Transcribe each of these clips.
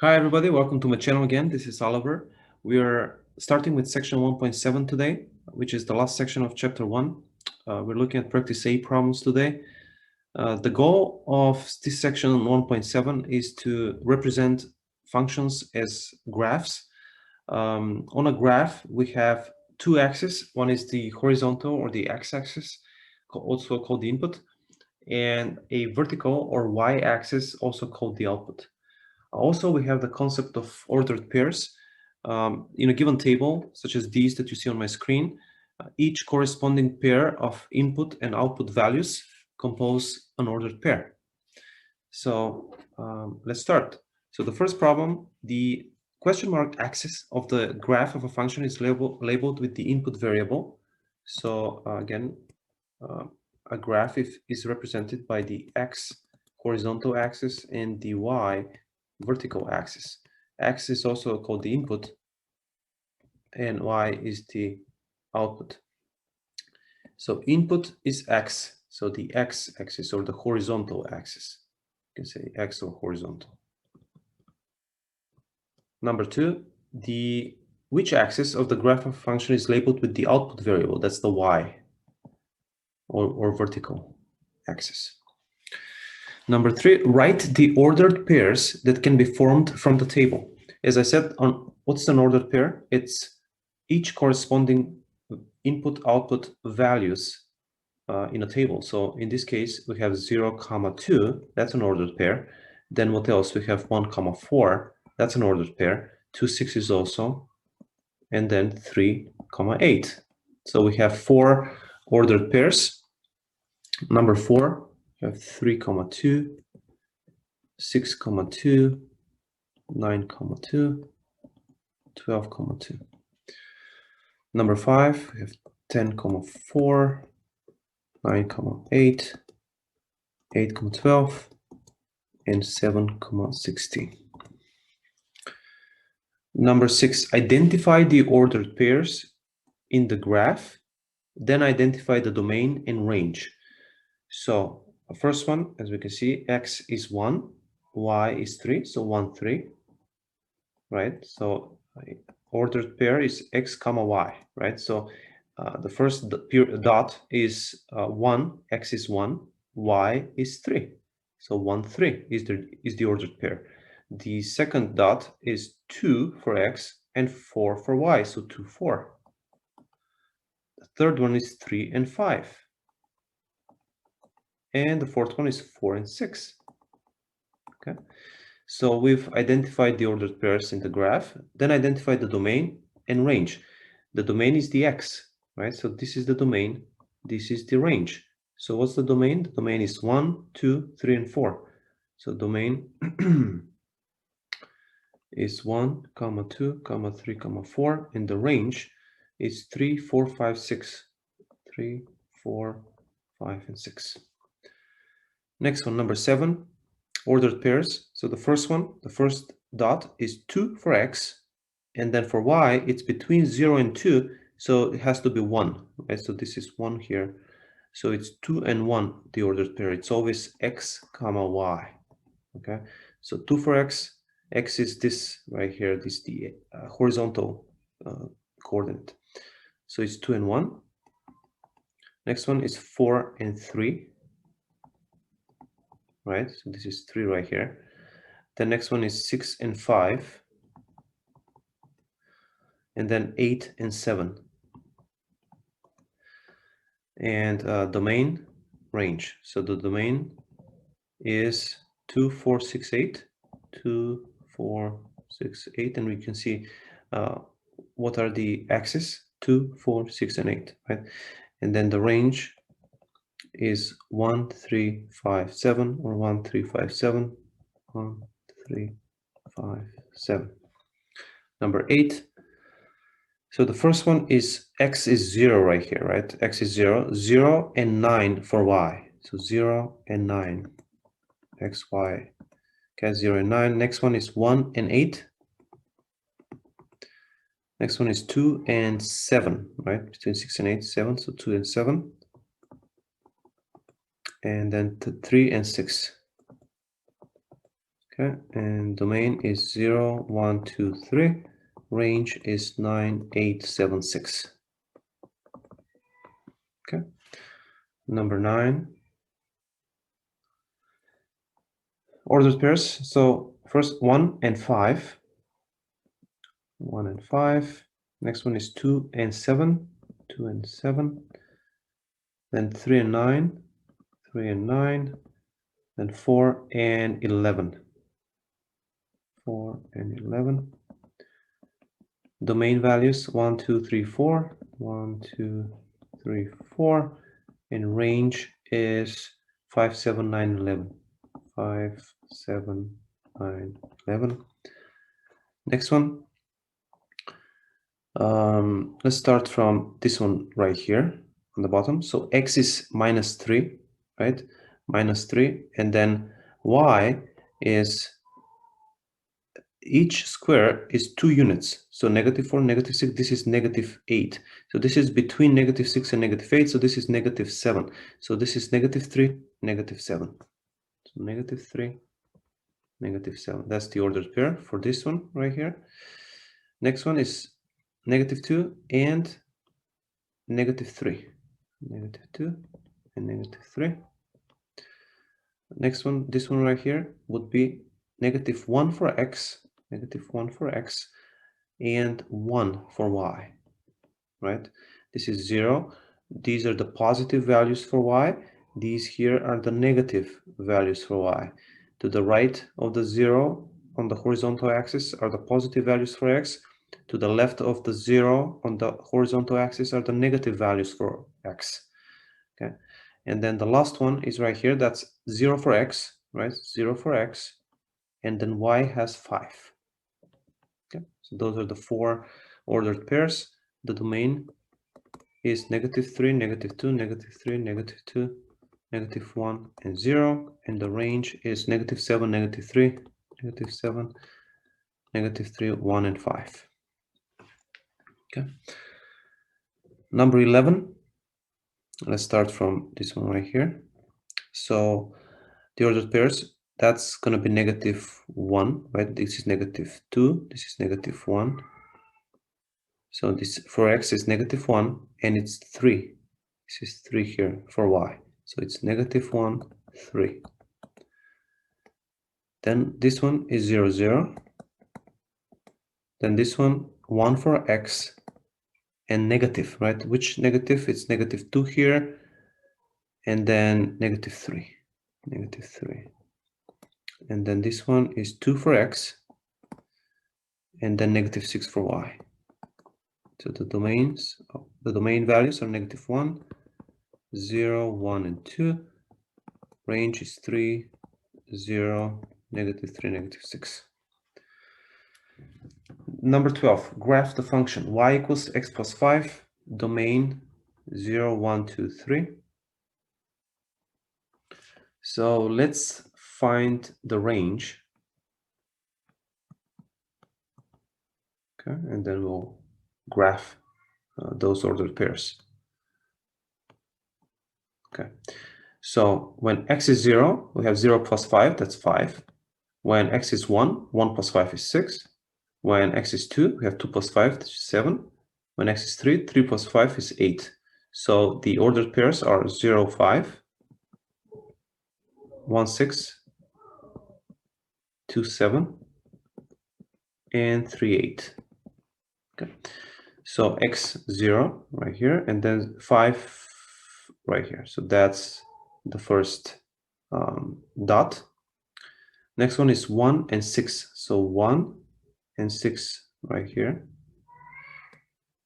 Hi everybody, welcome to my channel again. This is Oliver. We are starting with section 1.7 today, which is the last section of chapter 1. We're looking at practice A problems today. The goal of this section 1.7 is to represent functions as graphs. On a graph, we have two axes. One is the horizontal or the x-axis, also called the input, and a vertical or y-axis, also called the output. Also, we have the concept of ordered pairs. In a given table, such as these that you see on my screen, each corresponding pair of input and output values compose an ordered pair. So let's start. So the first problem, the question mark axis of the graph of a function is labeled with the input variable. So again, a graph is represented by the x horizontal axis and the y vertical axis. X is also called the input and y is the output. So input is x, so the x-axis or the horizontal axis. You can say x or horizontal. Number two, which axis of the graph of function is labeled with the output variable? That's the y or vertical axis. Number three, write the ordered pairs that can be formed from the table. As I said, what's an ordered pair? It's each corresponding input-output values in a table. So in this case, we have 0, 2. That's an ordered pair. Then what else? We have 1, 4. That's an ordered pair. 2, 6 is also. And then 3, 8. So we have 4 ordered pairs. Number 4. We have 3, 2, 6, 2, 9, 2, 12, 2. Number 5, we have 10, 4, 9, 8, 8, 12, and 7, 16. Number 6, identify the ordered pairs in the graph, then identify the domain and range. So the first one, as we can see, x is 1, y is 3, so 1, 3, right? So ordered pair is x, y, right? So the first dot is 1, x is 1, y is 3. So 1, 3 is the ordered pair. The second dot is 2 for x and 4 for y, so 2, 4. The third one is 3 and 5. And the fourth one is 4 and 6. Okay. So we've identified the ordered pairs in the graph, then identify the domain and range. The domain is the x, right? So this is the domain, this is the range. So what's the domain? The domain is 1, 2, 3, and 4. So domain is 1, 2, 3, 4, and the range is 3, 4, 5, 6. 3, 4, 5, and 6. Next one, number 7. Ordered pairs. So the first one, the first dot is 2 for x, and then for y, it's between 0 and 2, so it has to be 1, right? So this is 1 here. So it's 2 and 1, the ordered pair. It's always x, y, okay? So 2 for x, x is this right here, this is the horizontal coordinate. So it's 2 and 1. Next one is 4 and 3. Right, so this is 3 right here. The next one is 6 and 5, and then 8 and 7. And domain, range. So the domain is 2, 4, 6, 8, 2, 4, 6, 8, and we can see what are the axes, 2, 4, 6, and 8, right? And then the range is 1, 3, 5, 7, or 1, 3, 5, 7, 1, 3, 5, 7. Number 8. So the first one is x is 0 right here, right? X is 0, 0 and 9 for y. So 0 and 9, x, y. Okay, 0 and 9. Next one is 1 and 8. Next one is 2 and 7, right? Between 6 and 8, 7. So 2 and 7. And then 3 and 6. Okay, and domain is 0, 1, 2, 3. Range is 9, 8, 7, 6. Okay. Number 9. Ordered pairs. So first 1 and 5. 1 and 5. Next one is 2 and 7. 2 and 7. Then 3 and 9. 3 and 9. Then 4 and 11. 4 and 11. Domain values 1, 2, 3, 4. 1, 2, 3, 4. And range is 5, 7, 9, 11. 5, 7, 9, 11. Next one. Let's start from this one right here on the bottom. So x is minus 3, right? Minus 3. And then y is, each square is 2 units. So negative 4, negative 6, this is negative 8. So this is between negative 6 and negative 8. So this is negative 7. So this is negative 3, negative 7. So negative 3, negative 7. That's the ordered pair for this one right here. Next one is negative 2 and negative 3. Negative 2 and negative 3. Next one, this one right here would be negative 1 for x, negative 1 for x, and 1 for y, right? This is 0. These are the positive values for y. These here are the negative values for y. To the right of the 0 on the horizontal axis are the positive values for x. To the left of the 0 on the horizontal axis are the negative values for x. Okay, and then the last one is right here. That's 0 for x, right? 0 for x, and then y has 5. Okay, so those are the 4 ordered pairs. The domain is negative 3, negative 2, negative 3, negative 2, negative 1, and 0. And the range is negative 7, negative 3, negative 7, negative 3, 1, and 5. Okay. Number 11. Let's start from this one right here. So the ordered pairs, that's going to be negative 1, right? This is negative 2, this is negative 1. So this for x is negative 1, and it's 3. This is 3 here for y. So it's negative 1, 3. Then this one is 0, 0. Then this one, 1 for x, and negative, right? Which negative? It's negative 2 here, and then negative 3. Negative 3. And then this one is 2 for x, and then negative 6 for y. So the domain values are negative 1, 0, 1, and 2. Range is 3, 0, negative 3, negative 6. Number 12, graph the function y equals x plus 5, domain 0, 1, 2, 3. So let's find the range. Okay, and then we'll graph those ordered pairs. Okay, so when x is 0, we have 0 plus 5, that's 5. When x is 1, 1 plus 5 is 6. When x is 2, we have 2 plus 5, which is 7. When x is 3, 3 plus 5 is 8. So the ordered pairs are 0, 5, 1, 6, 2, 7, and 3, 8. Okay. So x 0 right here, and then 5 right here. So that's the first dot. Next one is 1 and 6. So 1 and 6 right here.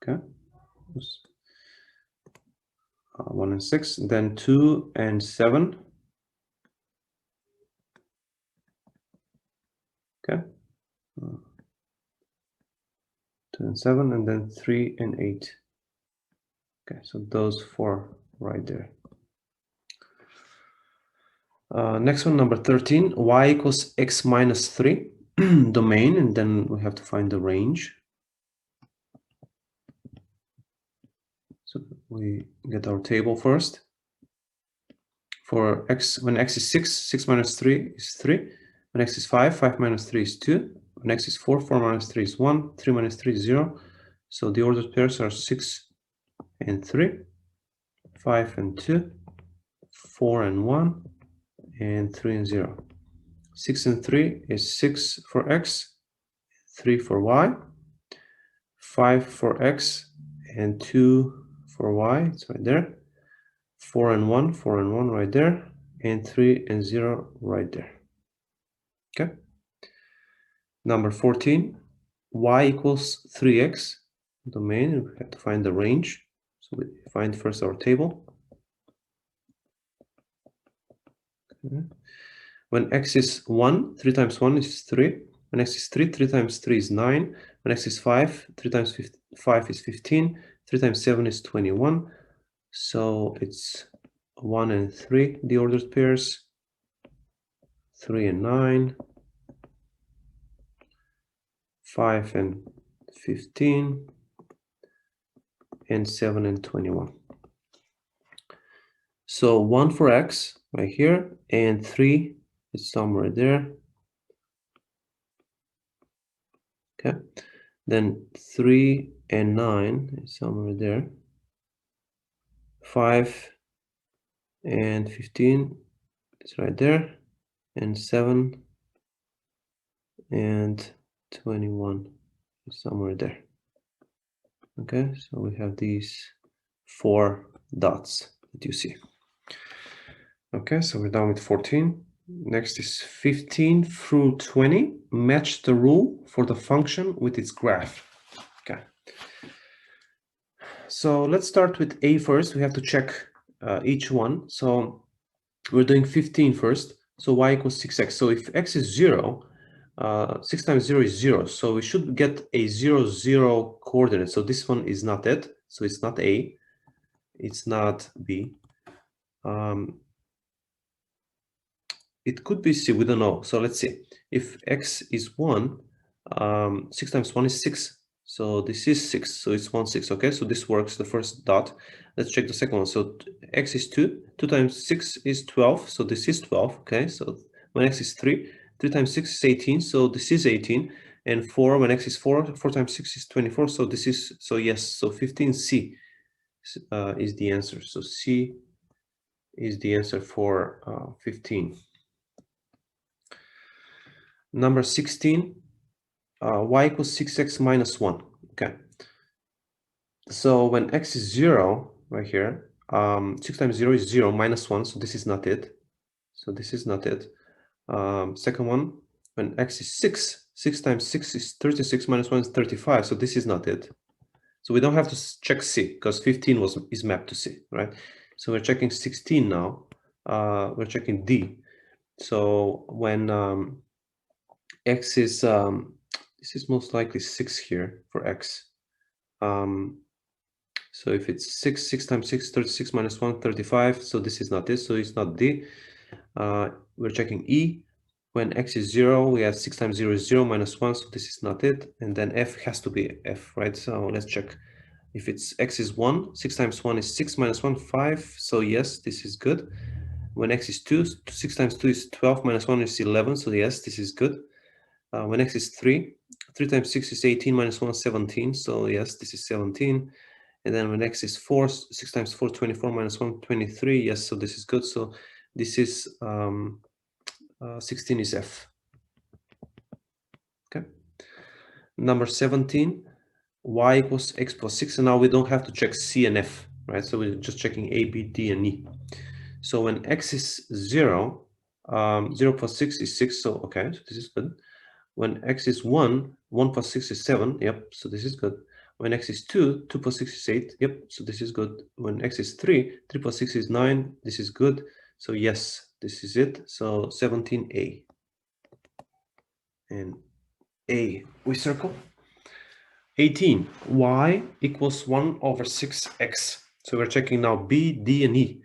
Okay. 1 and 6. Then 2 and 7. Okay. 2 and 7, and then 3 and 8. Okay, so those 4 right there. Next one, number 13, y equals x minus 3, domain, and then we have to find the range. So we get our table first. For x, when x is 6, 6 minus 3 is 3. When x is 5, 5 minus 3 is 2. When x is 4, 4 minus 3 is 1. 3 minus 3 is 0. So the ordered pairs are 6 and 3, 5 and 2, 4 and 1, and 3 and 0. 6 and 3 is 6 for x, 3 for y, 5 for x, and 2 for y. It's right there. 4 and 1, 4 and 1 right there, and 3 and 0 right there. Okay. Number 14, y equals 3x. Domain, we have to find the range. So we find first our table. Okay. When x is 1, 3 times 1 is 3. When x is 3, 3 times 3 is 9. When x is 5, 3 times 5 is 15. 3 times 7 is 21. So it's 1 and 3, the ordered pairs. 3 and 9. 5 and 15. And 7 and 21. So 1 for x right here, and 3 is somewhere there. Okay. Then 3 and 9 is somewhere there. 5 and 15 is right there. And 7 and 21 is somewhere there. Okay, so we have these 4 dots that you see. Okay, so we're done with 14. Next is 15 through 20. Match the rule for the function with its graph. Okay. So let's start with a first. We have to check each one. So we're doing 15 first. So y equals 6x. So if x is 0, 6 times 0 is 0. So we should get a 0, 0 coordinate. So this one is not it. So it's not a. It's not b. It could be c, we don't know. So let's see. If x is 1, 6 times 1 is 6. So this is 6. So it's 1, 6. Okay, so this works, the first dot. Let's check the second one. So x is 2. 2 times 6 is 12. So this is 12. Okay, so when x is 3, 3 times 6 is 18. So this is 18. And 4, when x is 4, 4 times 6 is 24. So this is, so yes, so 15c is the answer. So c is the answer for 15. Number 16, y equals 6x minus 1. Okay. So when x is 0, right here, 6 times 0 is 0, minus 1, so this is not it. So this is not it. Second one, when x is 6, 6 times 6 is 36, minus 1 is 35, so this is not it. So we don't have to check c, because 15 is mapped to c, right? So we're checking 16 now. We're checking d. So when x is, this is most likely 6 here for x. So if it's 6 times 6, 36 minus 1, 35. So this is not this, so it's not d. We're checking e. When x is 0, we have 6 times 0 is 0, minus 1, so this is not it. And then f has to be f, right? So let's check. If it's x is 1, 6 times 1 is 6, minus 1, 5. So yes, this is good. When x is 2, 6 times 2 is 12, minus 1 is 11. So yes, this is good. When x is 3, 3 times 6 is 18, minus 1 is 17. So yes, this is 17. And then when x is 4, 6 times 4, 24, minus 1, 23. Yes, so this is good. So this is 16 is f. Okay. Number 17, y equals x plus 6. And now we don't have to check c and f, right? So we're just checking a, b, d, and e. So when x is 0, 0 plus 6 is 6. So okay, so this is good. When x is 1, 1 plus 6 is 7. Yep, so this is good. When x is 2, 2 plus 6 is 8. Yep, so this is good. When x is 3, 3 plus 6 is 9. This is good. So yes, this is it. So 17a. And a we circle. 18, y equals 1 over 6x. So we're checking now b, d, and e.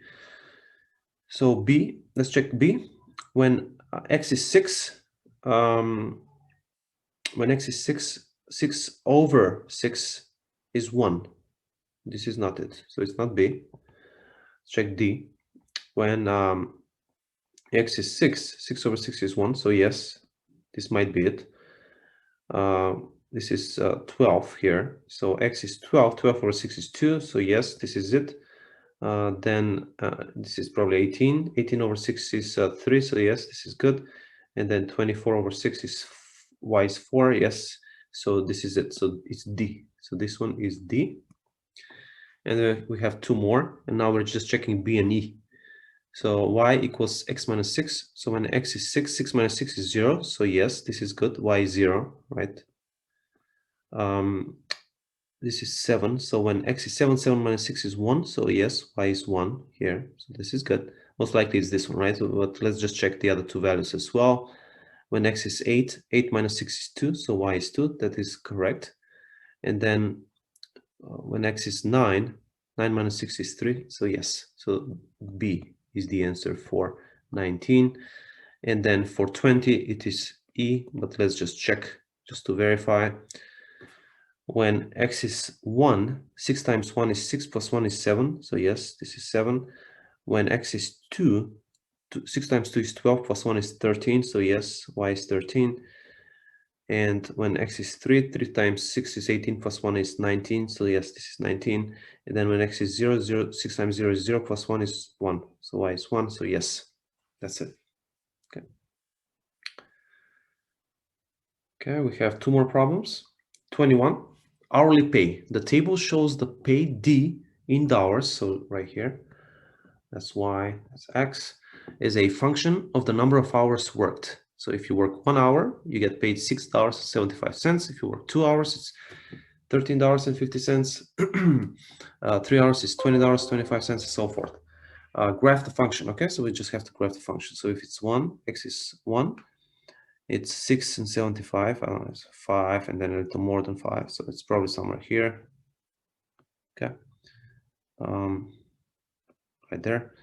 So b, let's check b. When x is 6, when x is 6, 6 over 6 is 1. This is not it. So it's not b. Let's check d. When X is 6. 6 over 6 is 1. So yes, this might be it. This is 12 here. So X is 12. 12 over 6 is 2. So yes, this is it. Then this is probably 18. 18 over 6 is 3. So yes, this is good. And then 24 over 6 is Y is 4. Yes. So this is it. So it's D. So this one is D. And we have two more. And now we're just checking B and E. So y equals x minus 6. So when x is 6, 6 minus 6 is 0. So yes, this is good. Y is 0, right? This is 7. So when x is 7, 7 minus 6 is 1. So yes, y is 1 here. So this is good. Most likely it's this one, right? But let's just check the other two values as well. When x is 8, 8 minus 6 is 2. So y is 2. That is correct. And then when x is 9, 9 minus 6 is 3. So yes. So B is the answer for 19. And then for 20, it is E, but let's just check just to verify. When x is 1, 6 times 1 is 6 plus 1 is 7. So yes, this is 7. When x is 2, 6 times 2 is 12 plus 1 is 13. So yes, y is 13. And when x is 3, 3 times 6 is 18 plus 1 is 19. So yes, this is 19. And then when x is 0, 6 times 0 is 0 plus 1 is 1. So y is 1. So yes, that's it. Okay. Okay, we have two more problems. 21, hourly pay. The table shows the pay D in dollars. So right here, that's Y, that's X, is a function of the number of hours worked. So if you work 1 hour, you get paid $6.75. If you work 2 hours, it's $13.50. 3 hours is $20.25, and so forth. Graph the function. Okay, so we just have to graph the function. So if it's 1, X is 1, it's 6 and 75. I don't know, it's 5 and then a little more than 5. So it's probably somewhere here. Okay. Right there.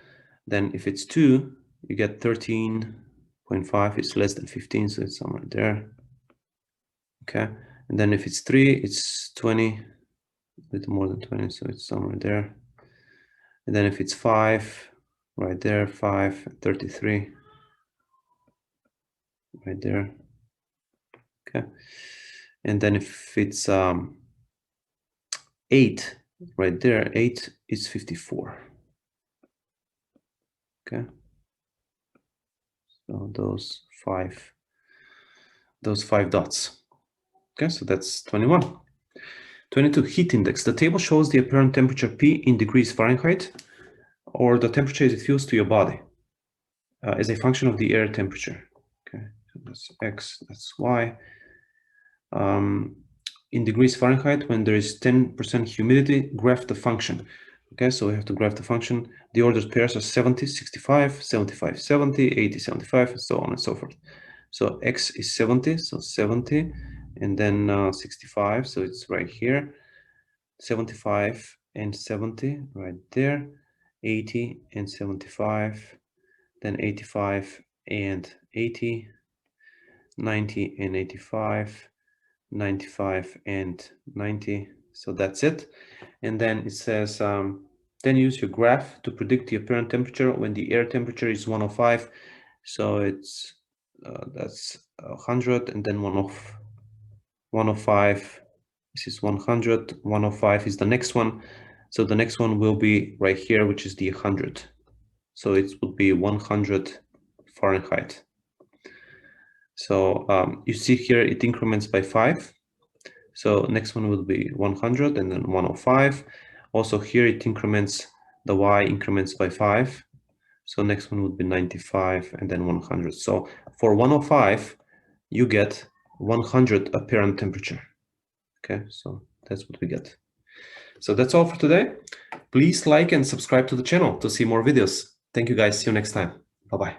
Then if it's 2, you get 13.5. It's less than 15, so it's somewhere there. Okay. And then if it's 3, it's 20, a little more than 20, so it's somewhere there. And then if it's 5, right there, 5, 33, right there. Okay. And then if it's 8, right there, 8 is 54. Okay. So those five dots. Okay, so that's 21. 22, heat index. The table shows the apparent temperature P in degrees Fahrenheit, or the temperature it feels to your body as a function of the air temperature. Okay, so that's X, that's Y. In degrees Fahrenheit, when there is 10% humidity, graph the function. Okay, so we have to graph the function. The ordered pairs are 70, 65, 75, 70, 80, 75, and so on and so forth. So X is 70, so 70, and then 65, so it's right here. 75 and 70 right there, 80 and 75, then 85 and 80, 90 and 85, 95 and 90. So that's it. And then it says, then use your graph to predict the apparent temperature when the air temperature is 105. So it's that's 100, and then 105. This is 100. 105 is the next one. So the next one will be right here, which is the 100. So it would be 100 Fahrenheit. So you see here it increments by 5. So next one will be 100 and then 105. Also here it increments, the Y increments by 5. So next one would be 95 and then 100. So for 105, you get 100 apparent temperature. Okay, so that's what we get. So that's all for today. Please like and subscribe to the channel to see more videos. Thank you guys. See you next time. Bye-bye.